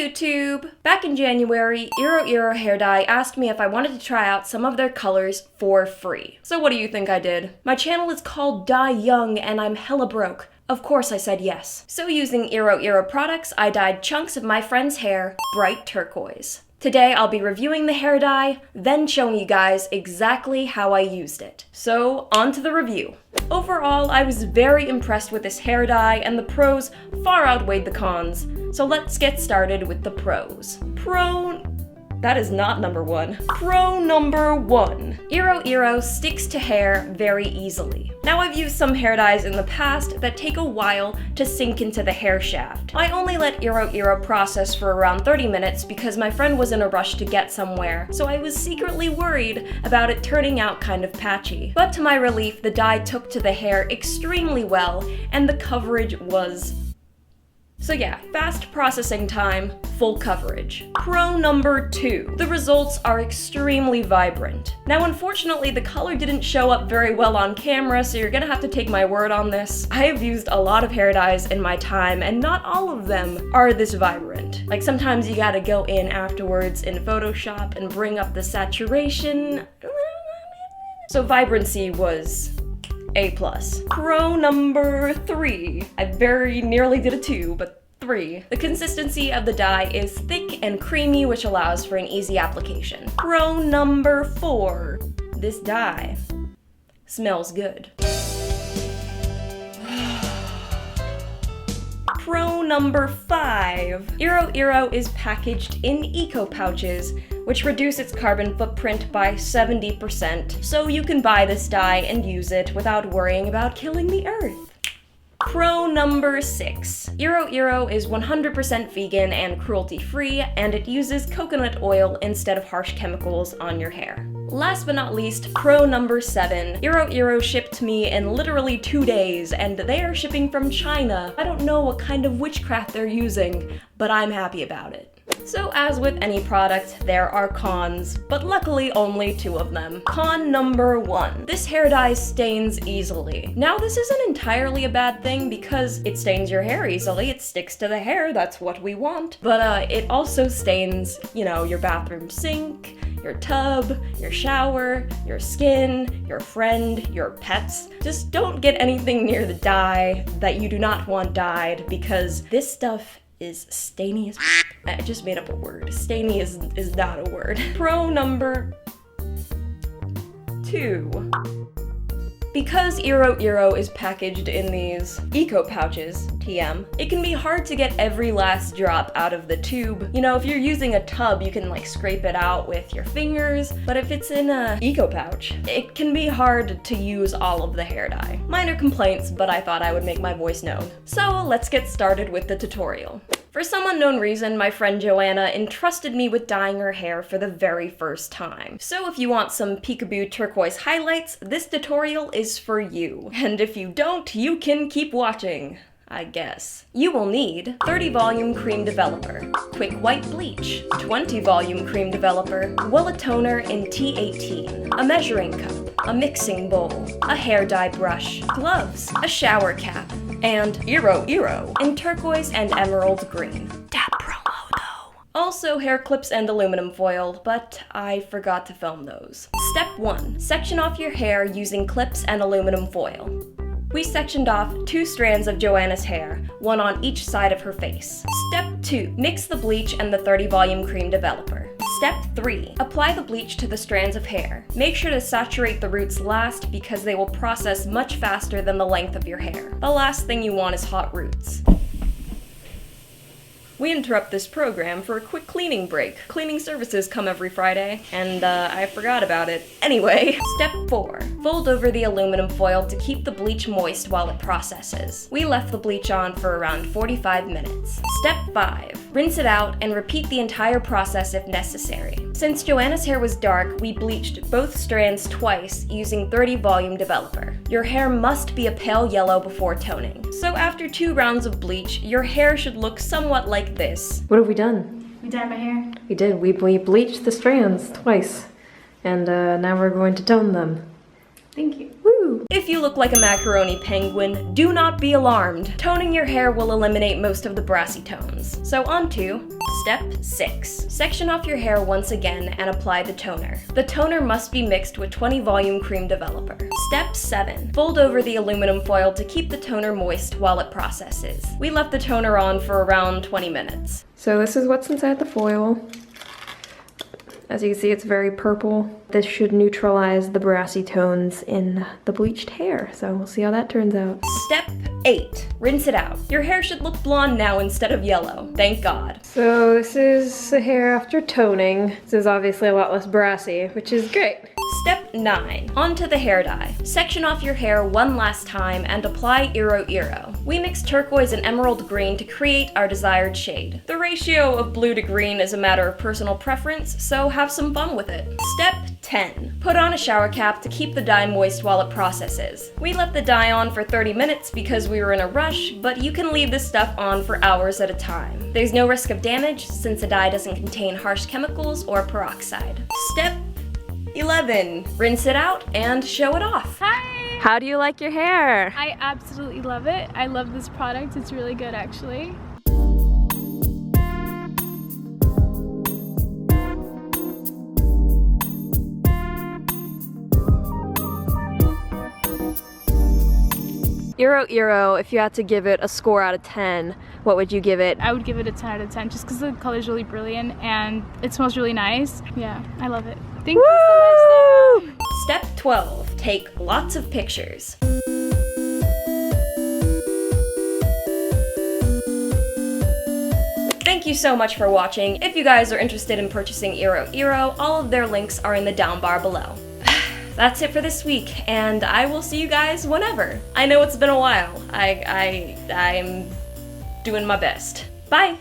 YouTube! Back in January, IROIRO Hair Dye asked me if I wanted to try out some of their colors for free. So what do you think I did? My channel is called DyeYoung and I'm hella broke. Of course I said yes. So using IROIRO products, I dyed chunks of my friend's hair bright turquoise. Today I'll be reviewing the hair dye, then showing you guys exactly how I used it. So, on to the review. Overall, I was very impressed with this hair dye, and the pros far outweighed the cons. So let's get started with the pros. That is not number one. Pro number one. IROIRO sticks to hair very easily. Now, I've used some hair dyes in the past that take a while to sink into the hair shaft. I only let IROIRO process for around 30 minutes because my friend was in a rush to get somewhere, so I was secretly worried about it turning out kind of patchy. But to my relief, the dye took to the hair extremely well, and the coverage was... So yeah, fast processing time, full coverage. Pro number two. The results are extremely vibrant. Now unfortunately the color didn't show up very well on camera, so you're gonna have to take my word on this. I have used a lot of hair dyes in my time and not all of them are this vibrant. Like sometimes you gotta go in afterwards in Photoshop and bring up the saturation. So vibrancy was A+. Pro number three. I very nearly did a 2, but 3. The consistency of the dye is thick and creamy, which allows for an easy application. Pro number 4. This dye smells good. Pro number 5. IROIRO is packaged in eco pouches, which reduce its carbon footprint by 70%, so you can buy this dye and use it without worrying about killing the earth. Pro number 6. IROIRO is 100% vegan and cruelty-free, and it uses coconut oil instead of harsh chemicals on your hair. Last but not least, pro number 7. IROIRO shipped to me in literally 2 days, and they are shipping from China. I don't know what kind of witchcraft they're using, but I'm happy about it. So as with any product, there are cons, but luckily only 2 of them. Con number 1. This hair dye stains easily. Now this isn't entirely a bad thing because it stains your hair easily, it sticks to the hair, that's what we want. But it also stains, you know, your bathroom sink, your tub, your shower, your skin, your friend, your pets. Just don't get anything near the dye that you do not want dyed because this stuff is stainy as I just made up a word. Stainy is not a word. Pro number 2. Because IROIRO is packaged in these eco pouches, TM, it can be hard to get every last drop out of the tube. You know, if you're using a tub, you can like scrape it out with your fingers, but if it's in a eco pouch, it can be hard to use all of the hair dye. Minor complaints, but I thought I would make my voice known. So let's get started with the tutorial. For some unknown reason, my friend Joanna entrusted me with dyeing her hair for the very first time. So if you want some peekaboo turquoise highlights, this tutorial is for you. And if you don't, you can keep watching, I guess. You will need 30 volume cream developer, quick white bleach, 20 volume cream developer, Wella toner in T18, a measuring cup, a mixing bowl, a hair dye brush, gloves, a shower cap, and IROIRO in turquoise and emerald green. That promo though. Also hair clips and aluminum foil, but I forgot to film those. Step 1. Section off your hair using clips and aluminum foil. We sectioned off 2 strands of Joanna's hair, one on each side of her face. Step 2. Mix the bleach and the 30 volume cream developer. Step 3. Apply the bleach to the strands of hair. Make sure to saturate the roots last because they will process much faster than the length of your hair. The last thing you want is hot roots. We interrupt this program for a quick cleaning break. Cleaning services come every Friday, and I forgot about it. Anyway, step 4. Fold over the aluminum foil to keep the bleach moist while it processes. We left the bleach on for around 45 minutes. Step 5. Rinse it out and repeat the entire process if necessary. Since Joanna's hair was dark, we bleached both strands twice using 30 volume developer. Your hair must be a pale yellow before toning. So after 2 rounds of bleach, your hair should look somewhat like this. What have we done? We dyed my hair. We did. We bleached the strands twice. And now we're going to tone them. Thank you. Woo! If you look like a macaroni penguin, do not be alarmed. Toning your hair will eliminate most of the brassy tones. So on to Step 6. Section off your hair once again and apply the toner. The toner must be mixed with 20 volume cream developer. Step 7. Fold over the aluminum foil to keep the toner moist while it processes. We left the toner on for around 20 minutes. So this is what's inside the foil. As you can see, it's very purple. This should neutralize the brassy tones in the bleached hair, so we'll see how that turns out. Step 8. Rinse it out. Your hair should look blonde now instead of yellow. Thank God. So this is the hair after toning. This is obviously a lot less brassy, which is great. Step 9. Onto the hair dye. Section off your hair one last time and apply IROIRO. We mix turquoise and emerald green to create our desired shade. The ratio of blue to green is a matter of personal preference, so have some fun with it. Step 10. Put on a shower cap to keep the dye moist while it processes. We left the dye on for 30 minutes because we were in a rush, but you can leave this stuff on for hours at a time. There's no risk of damage since the dye doesn't contain harsh chemicals or peroxide. Step 11. Rinse it out and show it off. Hi! How do you like your hair? I absolutely love it. I love this product. It's really good, actually. IROIRO, if you had to give it a score out of 10, what would you give it? I would give it a 10 out of 10 just because the color is really brilliant and it smells really nice. Yeah, I love it. Thank you so much, Sarah. Step 12. Take lots of pictures. Thank you so much for watching. If you guys are interested in purchasing IROIRO, all of their links are in the down bar below. That's it for this week, and I will see you guys whenever. I know it's been a while. I'm doing my best. Bye!